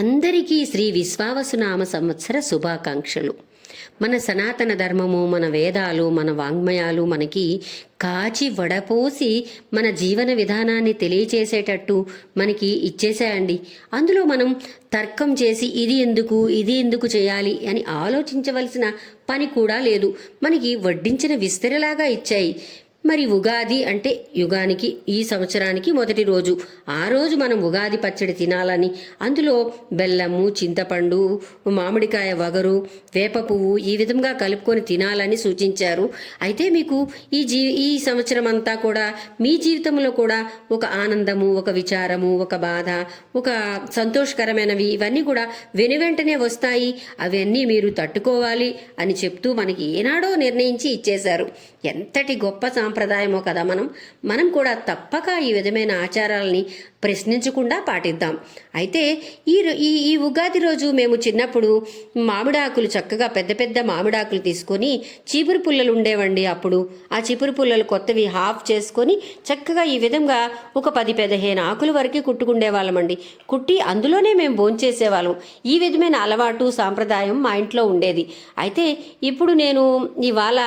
అందరికీ శ్రీ విశ్వావసునామ సంవత్సర శుభాకాంక్షలు. మన సనాతన ధర్మము, మన వేదాలు, మన వాంగ్మయాలు మనకి కాచి వడపోసి మన జీవన విధానాన్ని తెలియచేసేటట్టు మనకి ఇచ్చేసాయండి. అందులో మనం తర్కం చేసి ఇది ఎందుకు చేయాలి అని ఆలోచించవలసిన పని కూడా లేదు. మనకి వడ్డించిన విస్తరలాగా ఇచ్చాయి. మరి ఉగాది అంటే యుగానికి, ఈ సంవత్సరానికి మొదటి రోజు. ఆ రోజు మనం ఉగాది పచ్చడి తినాలని, అందులో బెల్లము, చింతపండు, మామిడికాయ వగరు, వేప పువ్వు ఈ విధంగా కలుపుకొని తినాలని సూచించారు. అయితే మీకు ఈ సంవత్సరం అంతా కూడా మీ జీవితంలో కూడా ఒక ఆనందము, ఒక విచారము, ఒక బాధ, ఒక సంతోషకరమైనవి ఇవన్నీ కూడా వెనువెంటనే వస్తాయి. అవన్నీ మీరు తట్టుకోవాలి అని చెప్తూ మనకి ఏనాడో నిర్ణయించి ఇచ్చేశారు. ఎంతటి గొప్ప సాంప్రదాయమో కదా. మనం కూడా తప్పక ఈ విధమైన ఆచారాలని ప్రశ్నించకుండా పాటిద్దాం. అయితే ఈ ఉగాది రోజు మేము చిన్నప్పుడు మామిడాకులు, చక్కగా పెద్ద పెద్ద మామిడాకులు తీసుకొని, చీపురు పుల్లలు ఉండేవండి అప్పుడు. ఆ చీపురు పుల్లలు కొత్తవి హాఫ్ చేసుకొని చక్కగా ఈ విధంగా ఒక 10-15 ఆకుల వరకు కుట్టుకుండే వాళ్ళమండి. కుట్టి అందులోనే మేము భోంచేసేవాళ్ళం. ఈ విధమైన అలవాటు, సాంప్రదాయం మా ఇంట్లో ఉండేది. అయితే ఇప్పుడు నేను ఇవాళ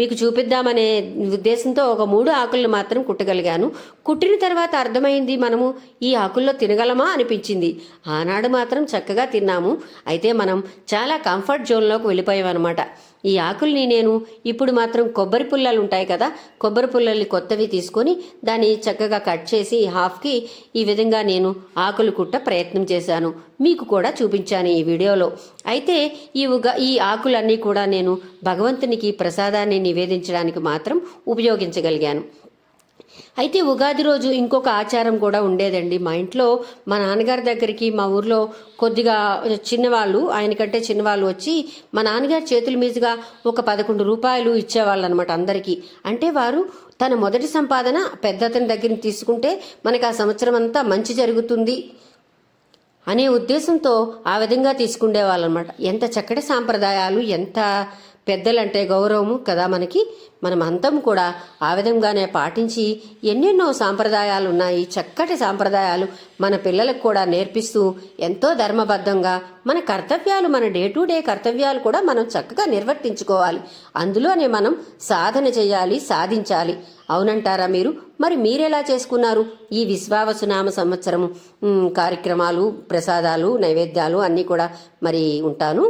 మీకు చూపిద్దామనే ఉద్దేశంతో ఒక 3 ఆకులను మాత్రం కుట్టగలిగాను. కుట్టిన తర్వాత అర్థమైంది, మనము ఈ ఆకుల్లో తినగలమా అనిపించింది. ఆనాడు మాత్రం చక్కగా తిన్నాము. అయితే మనం చాలా కంఫర్ట్ జోన్లోకి వెళ్ళిపోయామన్నమాట. ఈ ఆకుల్ని నేను ఇప్పుడు మాత్రం కొబ్బరి పుల్లలు ఉంటాయి కదా, కొబ్బరి పుల్లల్ని కొత్తవి తీసుకొని దాన్ని చక్కగా కట్ చేసి హాఫ్కి ఈ విధంగా నేను ఆకులు కుట్ట ప్రయత్నం చేశాను. మీకు కూడా చూపించాను ఈ వీడియోలో. అయితే ఈ ఆకులన్నీ కూడా నేను భగవంతునికి ప్రసాదాన్ని నివేదించడానికి మాత్రం ఉపయోగించగలిగాను. అయితే ఉగాది రోజు ఇంకొక ఆచారం కూడా ఉండేదండి మా ఇంట్లో. మా నాన్నగారి దగ్గరికి మా ఊర్లో కొద్దిగా చిన్నవాళ్ళు, ఆయనకంటే చిన్నవాళ్ళు వచ్చి మా నాన్నగారి చేతుల మీదుగా ఒక 11 రూపాయలు ఇచ్చేవాళ్ళు అనమాట అందరికీ. అంటే వారు తన మొదటి సంపాదన పెద్దతని దగ్గర తీసుకుంటే మనకు ఆ సంవత్సరం అంతా మంచి జరుగుతుంది అనే ఉద్దేశంతో ఆ విధంగా తీసుకుండేవాళ్ళు అనమాట. ఎంత చక్కటి సాంప్రదాయాలు, ఎంత పెద్దలంటే గౌరవము కదా మనకి. మనం అంతం కూడా ఆ విధంగానే పాటించి ఎన్నెన్నో సాంప్రదాయాలు ఉన్నాయి. చక్కటి సాంప్రదాయాలు మన పిల్లలకు కూడా నేర్పిస్తూ ఎంతో ధర్మబద్ధంగా మన కర్తవ్యాలు, మన డే టు డే కర్తవ్యాలు కూడా మనం చక్కగా నిర్వర్తించుకోవాలి. అందులోనే మనం సాధన చేయాలి, సాధించాలి. అవునంటారా మీరు? మరి మీరెలా చేసుకున్నారు ఈ విశ్వావసునామ సంవత్సరము కార్యక్రమాలు, ప్రసాదాలు, నైవేద్యాలు అన్నీ కూడా? మరి ఉంటాను.